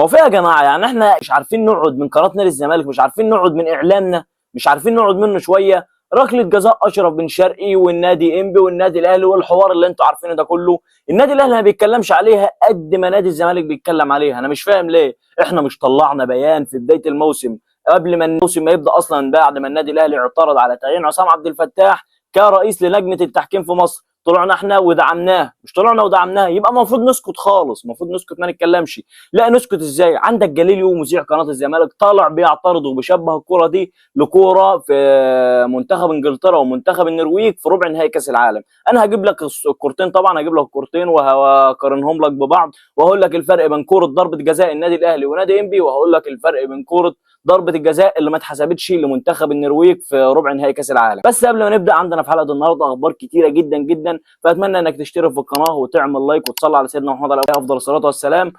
هو في يا جماعه يعني احنا مش عارفين نقعد من قناه نادي الزمالك، مش عارفين نقعد من اعلامنا، مش عارفين نقعد منه شويه. ركله جزاء اشرف بن شرقي والنادي انبي والنادي الاهلي والحوار اللي انتوا عارفينه ده كله، النادي الاهلي ما بيتكلمش عليها قد ما نادي الزمالك بيتكلم عليها. انا مش فاهم ليه احنا مش طلعنا بيان في بدايه الموسم قبل ما الموسم ما يبدا اصلا، بعد ما النادي الاهلي اعترض على تعيين عصام عبد الفتاح كرئيس للجنه التحكيم في مصر. طلعنا احنا ودعمناه، مش طلعنا ودعمناه يبقى المفروض نسكت خالص، المفروض نسكت ما نتكلمش. لا نسكت ازاي؟ عندك جليليو مذيع قناه الزمالك طالع بيعترض وبيشبه الكوره دي لكوره في منتخب انجلترا ومنتخب النرويج في ربع نهائي كاس العالم. انا هجيب لك الكورتين، طبعا هجيب لك الكورتين وهقارنهم لك ببعض، وهقول لك الفرق بين كوره ضربه جزاء النادي الاهلي ونادي انبي، وهقول لك الفرق بين كوره ضربه الجزاء اللي ما اتحسبتش لمنتخب النرويج في ربع نهائي كاس العالم. بس قبل ما نبدا، عندنا في حلقه النهارده اخبار كتيره جدا جدا، فاتمنى انك تشترك في القناه وتعمل لايك وتصلي على سيدنا محمد عليه افضل الصلاه والسلام.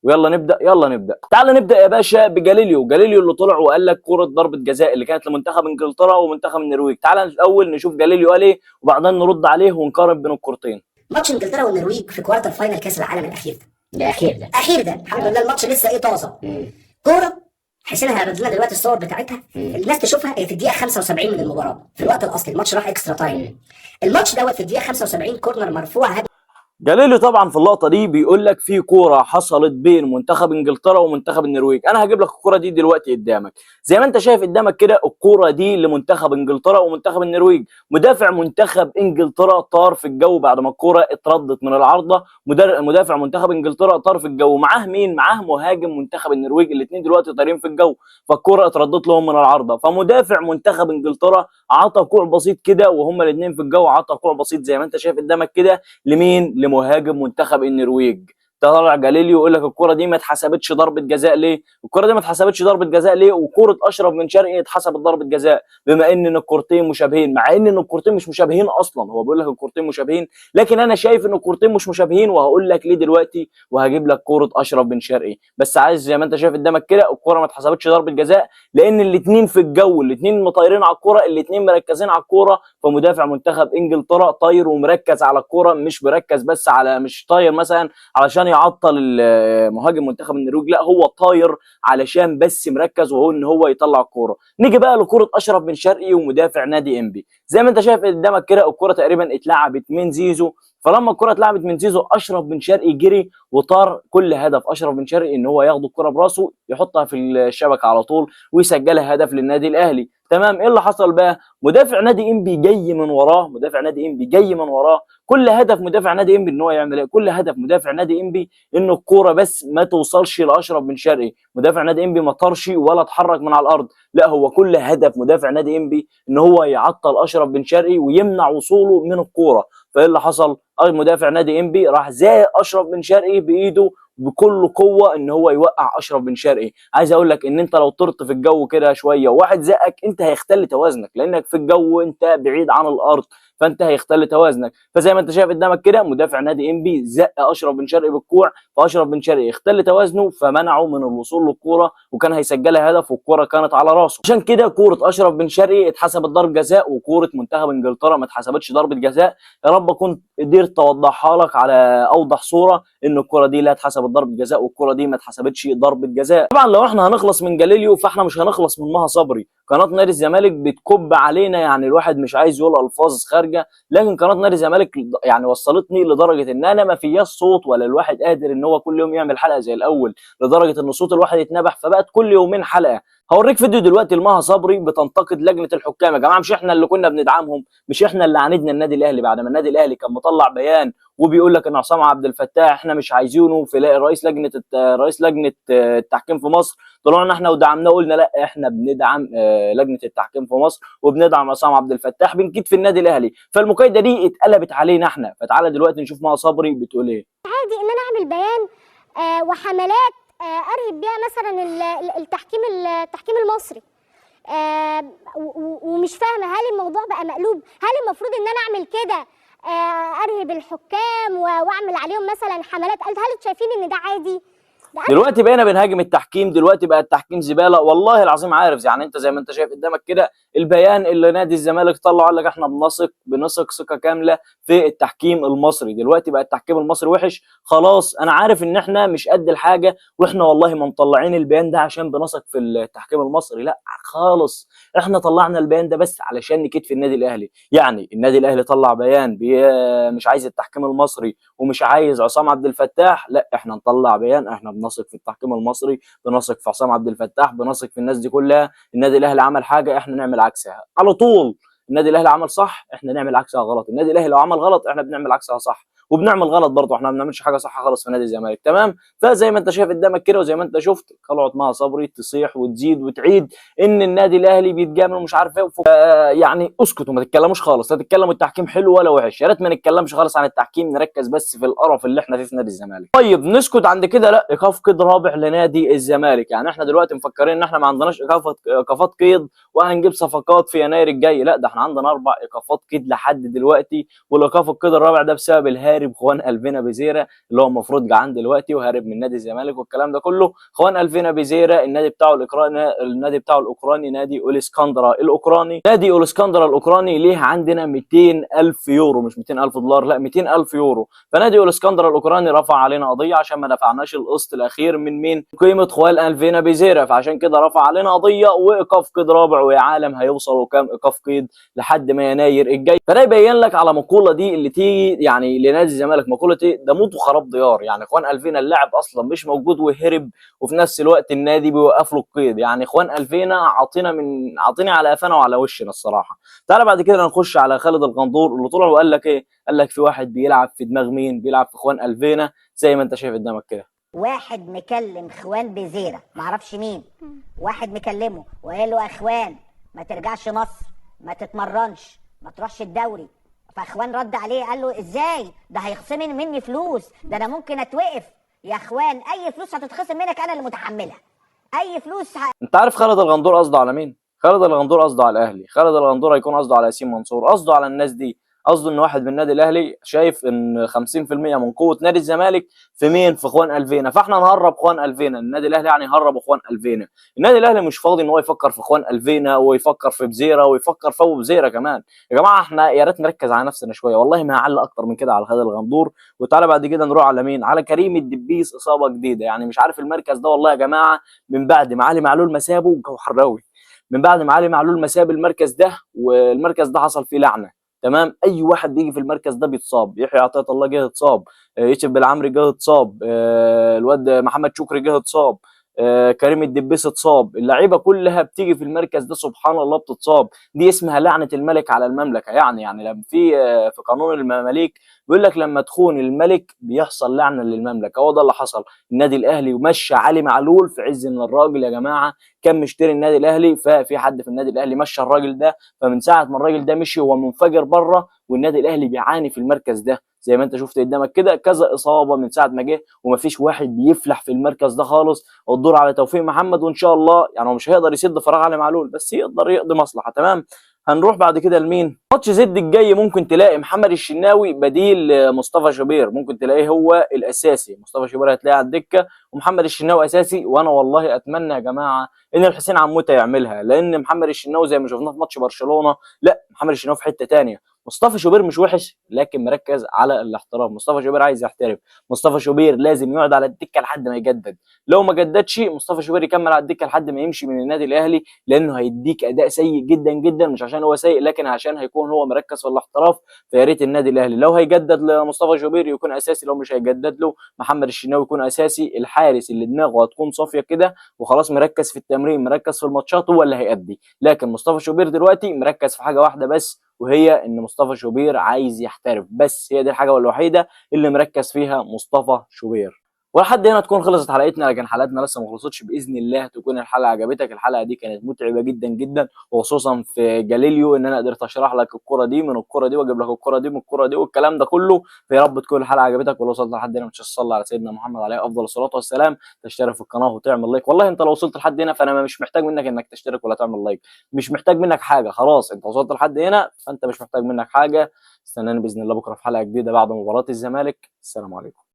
ويلا نبدا، يلا نبدا. تعال نبدا يا باشا بجاليليو. جاليليو اللي طلع وقال لك كره ضربه جزاء اللي كانت لمنتخب انجلترا ومنتخب النرويج. تعال الاول نشوف جاليليو قال ايه وبعدين نرد عليه ونقارن بين الكورتين. ماتش انجلترا والنرويج في كوارتر فاينل كاس العالم الاخير الاخير ده الحمد لله الماتش لسه طازه. كوره حسين هيعرض لنا دلوقتي الصور بتاعتها، الناس تشوفها. هي في الدقيقه 75 من المباراه، في الوقت الاصلي الماتش راح اكسترا تايم. الماتش دوت في الدقيقه 75 كورنر مرفوع جاليليو طبعا في اللقطه دي بيقول لك في كوره حصلت بين منتخب انجلترا ومنتخب النرويج. انا هجيب لك الكوره دي دلوقتي قدامك، زي ما انت شايف قدامك كده. الكوره دي لمنتخب انجلترا ومنتخب النرويج. مدافع منتخب انجلترا طار في الجو بعد ما الكوره اتردت من العارضه. مدافع منتخب انجلترا طار في الجو، معاه مين؟ معاه مهاجم منتخب النرويج، الاثنين دلوقتي طايرين في الجو، فالكوره اتردت لهم من العارضه. فمدافع منتخب انجلترا عطى كوع بسيط كده وهم الاثنين في الجو، عطى كوع بسيط زي ما انت شايف قدامك كده لمين؟ لمهاجم منتخب النرويج. طلع جاليليو يقول لك الكره دي ما اتحسبتش ضربه جزاء ليه؟ الكره دي ما اتحسبتش ضربه جزاء ليه؟ وكره اشرف بن شرقي اتحسبت ضربه جزاء، بما ان الكورتين مشابهين، مع ان الكورتين مش مشابهين اصلا. هو بيقول لك الكورتين مشابهين، لكن انا شايف ان الكورتين مش مشابهين، وهقول لك ليه دلوقتي، وهجيب لك كوره اشرف بن شرقي. بس عايز زي ما انت شايف قدامك كده، الكره ما اتحسبتش ضربه جزاء لان الاثنين في الجو، الاثنين مطيرين على الكوره، الاثنين مركزين على الكوره. فمدافع منتخب انجلترا طاير ومركز على الكوره، مش مركز بس على، مش طاير مثلا علشان يعطل مهاجم منتخب النرويج، لا هو طاير علشان بس مركز وهو ان هو يطلع الكوره. نيجي بقى لكوره اشرف بن شرقي ومدافع نادي انبي. زي ما انت شايف قدامك كده الكوره تقريبا اتلعبت من زيزو، فلما الكره اتلعبت من زيزو اشرف بن شرقي جري وطار. كل هدف اشرف بن شرقي ان هو ياخد الكره براسه يحطها في الشبكه على طول ويسجلها هدف للنادي الاهلي. تمام. ايه اللي حصل بقى؟ مدافع نادي انبي جاي من وراه، مدافع نادي انبي جاي من وراه. كل هدف مدافع نادي انبي ان هو يعمل ايه؟ كل هدف مدافع نادي انبي ان الكوره بس ما توصلش لاشرف بن شرقي. مدافع نادي انبي ما طارش ولا اتحرك من على الارض، لا هو كل هدف مدافع نادي انبي ان هو يعطل اشرف بن شرقي ويمنع وصوله من الكوره. فايه اللي حصل؟ مدافع نادي انبي راح زاق اشرف بن شرقي بايده بكل قوه ان هو يوقع اشرف بن شرقي. عايز اقول لك ان انت لو طرت في الجو كده شويه وواحد زقك، انت هيختل توازنك لانك في الجو انت بعيد عن الارض، فانت هيختل توازنك. فزي ما انت شايف قدامك كده مدافع نادي انبي زق اشرف بن شرقي بالكوع، فاشرف بن شرقي اختل توازنه فمنعه من الوصول للكوره وكان هيسجلها هدف والكوره كانت على راسه. عشان كده كوره اشرف بن شرقي اتحسبت ضربه جزاء وكوره منتخب انجلترا ما اتحسبتش ضربه جزاء. يا رب اكون قدرت اوضحها لك على اوضح صوره ان الكوره دي لا اتحسبت ضربه جزاء والكوره دي ما اتحسبتش ضربه جزاء. طبعا لو احنا هنخلص من جاليليو فاحنا مش هنخلص من مها صبري. قناه نادي الزمالك بتكب علينا، يعني الواحد مش عايز يقول الفاظ خارجه، لكن قناه نادي الزمالك يعني وصلتني لدرجه ان انا ما فياش صوت ولا الواحد قادر ان هو كل يوم يعمل حلقه زي الاول، لدرجه ان صوت الواحد اتنبح فبقت كل يومين حلقه. هوريك فيديو دلوقتي لمها صبري بتنتقد لجنه الحكام. يا جماعه مش احنا اللي كنا بندعمهم؟ مش احنا اللي عاندنا النادي الاهلي بعد ما النادي الاهلي كان مطلع بيان وبيقول لك ان عصام عبد الفتاح احنا مش عايزينه في رئيس لجنه التحكيم في مصر؟ طلعنا احنا ودعمناه وقلنا لا احنا بندعم لجنه التحكيم في مصر وبندعم عصام عبد الفتاح، بنكيد في النادي الاهلي. فالمكايده دي اتقلبت علينا احنا. فتعالى دلوقتي نشوف مها صبري بتقول ايه. عادي ان انا اعمل بيان وحملات ارهب بيها مثلا التحكيم المصري، ومش فاهمه هل الموضوع بقى مقلوب؟ هل المفروض ان انا اعمل كده ارهب الحكام واعمل عليهم مثلا حملات؟ هل انتوا شايفين ان ده عادي؟ دلوقتي بقينا بنهاجم التحكيم، دلوقتي بقى التحكيم زباله، والله العظيم عارف. يعني انت زي ما انت شايف قدامك كده البيان اللي نادي الزمالك طلعه، قال لك احنا بنثق ثقه كامله في التحكيم المصري. دلوقتي بقى التحكيم المصري وحش خلاص. انا عارف ان احنا مش قد الحاجه، واحنا والله ما مطلعين البيان ده عشان بنثق في التحكيم المصري، لا خالص. احنا طلعنا البيان ده بس علشان نكيد النادي الاهلي. يعني النادي الاهلي طلع بيان مش عايز التحكيم المصري ومش عايز عصام عبد الفتاح، لا احنا نطلع بيان احنا بنثق في التحكيم المصري، بنثق في عصام عبد الفتاح، بنثق في الناس دي كلها. النادي الاهلي عمل حاجه احنا نعمل عكسها على طول. النادي الاهلي عمل صح احنا نعمل عكسها غلط. النادي الاهلي لو عمل غلط احنا بنعمل عكسها صح، وبنعمل غلط برضه. احنا ما بنعملش حاجه صح خالص في نادي الزمالك، تمام. فزي ما انت شايف قدامك كده وزي ما انت شفت طلعت مها صبري تصيح وتزيد وتعيد ان النادي الاهلي بيتجامل ومش عارف ايه يعني اسكتوا ما تتكلموش خالص، لا تتكلموا التحكيم حلو ولا وحش. يا ريت ما نتكلمش خالص عن التحكيم، نركز بس في القرف اللي احنا فيه في نادي الزمالك. طيب نسكت عند كده؟ لا، ايقاف قيد رابع لنادي الزمالك. يعني احنا دلوقتي مفكرين ان احنا ما عندناش ايقافات قيد وهنجيب صفقات في يناير الجاي، لا ده احنا عندنا 4 ايقافات قيد لحد دلوقتي. والايقاف القيد الرابع ده بسبب الهارب خوان الفينا بيزيرا اللي هو المفروض جعان دلوقتي وهارب من نادي الزمالك والكلام ده كله. خوان الفينا بيزيرا النادي بتاعه الاوكراني نادي اولسكندرا الاوكراني. نادي اولسكندرا الاوكراني ليه عندنا 200,000 يورو، مش 200,000 دولار، لا 200,000 يورو. فنادي اولسكندرا الاوكراني رفع علينا قضيه عشان ما دفعناش القسط الاخير من مين؟ قيمه خوان الفينا بيزيرا، فعشان كده رفع علينا قضيه وايقاف قيد رابع. ويا عالم هيوصلوا كام ايقاف قيد لحد ما يناير الجاي. فده يبين لك على مقوله دي اللي تيجي يعني لنادي الزمالك، مقوله ايه؟ ده موت وخراب ديار. يعني خوان الفينا اللاعب اصلا مش موجود وهرب، وفي نفس الوقت النادي بيوقف له القيد. يعني خوان الفينا عاطيني على قفانا وعلى وشنا الصراحه. تعالى بعد كده نخش على خالد الغندور اللي طلع وقال لك ايه؟ قال لك في واحد بيلعب في دماغ مين؟ بيلعب في خوان الفينا زي ما انت شايف قدامك كده. واحد مكلم خوان بزيرة معرفش مين، واحد مكلمه وقال له يا اخوان ما ترجعش مصر، ما تتمرنش، ما تروحش الدوري. فاخوان رد عليه قال له ازاي؟ ده هيخصم مني فلوس، ده انا ممكن اتوقف. يا اخوان اي فلوس هتتخصم منك انا اللي متحملها، اي فلوس انت عارف خالد الغندور قصده على مين؟ خالد الغندور قصده على الاهلي. خالد الغندور هيكون قصده على ياسين منصور، قصده على الناس دي. قصده ان واحد من النادي الاهلي شايف ان 50% من قوه نادي الزمالك في مين؟ في خوان الفينا. فاحنا نهرب خوان الفينا، النادي الاهلي يعني يهرب خوان الفينا. النادي الاهلي مش فاضي ان هو يفكر في خوان الفينا ويفكر في بزيره ويفكر في ابو بزيره كمان. يا جماعه احنا يا ريت نركز على نفسنا شويه، والله ما هعلق اكتر من كده على خالد الغندور. وتعالى بعد كده نروح على مين؟ على كريم الدبيس، اصابه جديده. يعني مش عارف المركز ده والله يا جماعه من بعد ما علي معلول مسابه وجوهراوي، من بعد ما علي معلول مساب المركز ده، والمركز ده حصل فيه لعنه. تمام، اي واحد بيجي في المركز ده بيتصاب. يحيى عطيه الله جه اتصاب، يوسف بالعمري جه اتصاب، الواد محمد شكري جه اتصاب، كريم الدبيس اتصاب. اللعيبه كلها بتيجي في المركز ده سبحان الله بتتصاب. دي اسمها لعنه الملك على المملكه. يعني لما في قانون المماليك بيقول لك لما تخون الملك بيحصل لعنه للمملكه. هو ده اللي حصل. النادي الاهلي ومشى علي معلول في عز ان الراجل يا جماعه كان مشتري النادي الاهلي، ففي حد في النادي الاهلي مشى الراجل ده. فمن ساعه ما الراجل ده مشي هو منفجر بره، والنادي الاهلي بيعاني في المركز ده زي ما انت شفت قدامك كده. كذا اصابه من ساعه ما جه ومفيش واحد بيفلح في المركز ده خالص. الدور على توفيق محمد، وان شاء الله يعني هو مش هيقدر يسد فراغ علي معلول بس يقدر يقضي مصلحه. تمام، هنروح بعد كده لمين؟ ماتش زد الجاي ممكن تلاقي محمد الشناوي بديل مصطفى شوبير، ممكن تلاقيه هو الاساسي. مصطفى شوبير هتلاقيه على الدكه ومحمد الشناوي اساسي. وانا والله اتمنى يا جماعه ان الحسين عموته يعملها، لان محمد الشناوي زي ما شفناه في ماتش برشلونه، لا محمد الشناوي في حته ثانيه. مصطفى شوبير مش وحش لكن مركز على الاحتراف. مصطفى شوبير عايز يحترف. مصطفى شوبير لازم يقعد على الدكه لحد ما يجدد. لو ما جددش مصطفى شوبير يكمل على الدكه لحد ما يمشي من النادي الاهلي، لانه هيديك اداء سيء جدا جدا، مش عشان هو سيء لكن عشان هيكون هو مركز في الاحتراف. فيا ريت النادي الاهلي لو هيجدد لمصطفى شوبير يكون اساسي، لو مش هيجدد له محمد الشناوي يكون اساسي. الحارس اللي دماغه هتكون صافيه كده وخلاص مركز في التمرين مركز في الماتشات هو اللي هيأدي. لكن مصطفى شوبير دلوقتي مركز في حاجه واحده بس، وهي ان مصطفى شوبير عايز يحترف بس. هي دي الحاجه الوحيده اللي مركز فيها مصطفى شوبير. ولحد هنا تكون خلصت حلقتنا، لكن حلقتنا لسه ما خلصتش. باذن الله تكون الحلقه عجبتك. الحلقه دي كانت متعبه جدا جدا، وخصوصا في جاليليو ان انا قدرت اشرح لك الكره دي من الكره دي واجيب لك الكره دي من الكره دي والكلام ده كله. فيا رب تكون الحلقه عجبتك. ولو وصلت لحد هنا مش تصلي على سيدنا محمد عليه افضل الصلاه والسلام، تشترك في القناه وتعمل لايك. والله انت لو وصلت لحد هنا فانا مش محتاج منك انك تشترك ولا تعمل لايك، مش محتاج منك حاجه. خلاص انت وصلت لحد هنا فانت مش محتاج منك حاجه. استناني باذن الله بكره في حلقه جديده بعد مباراه الزمالك. السلام عليكم.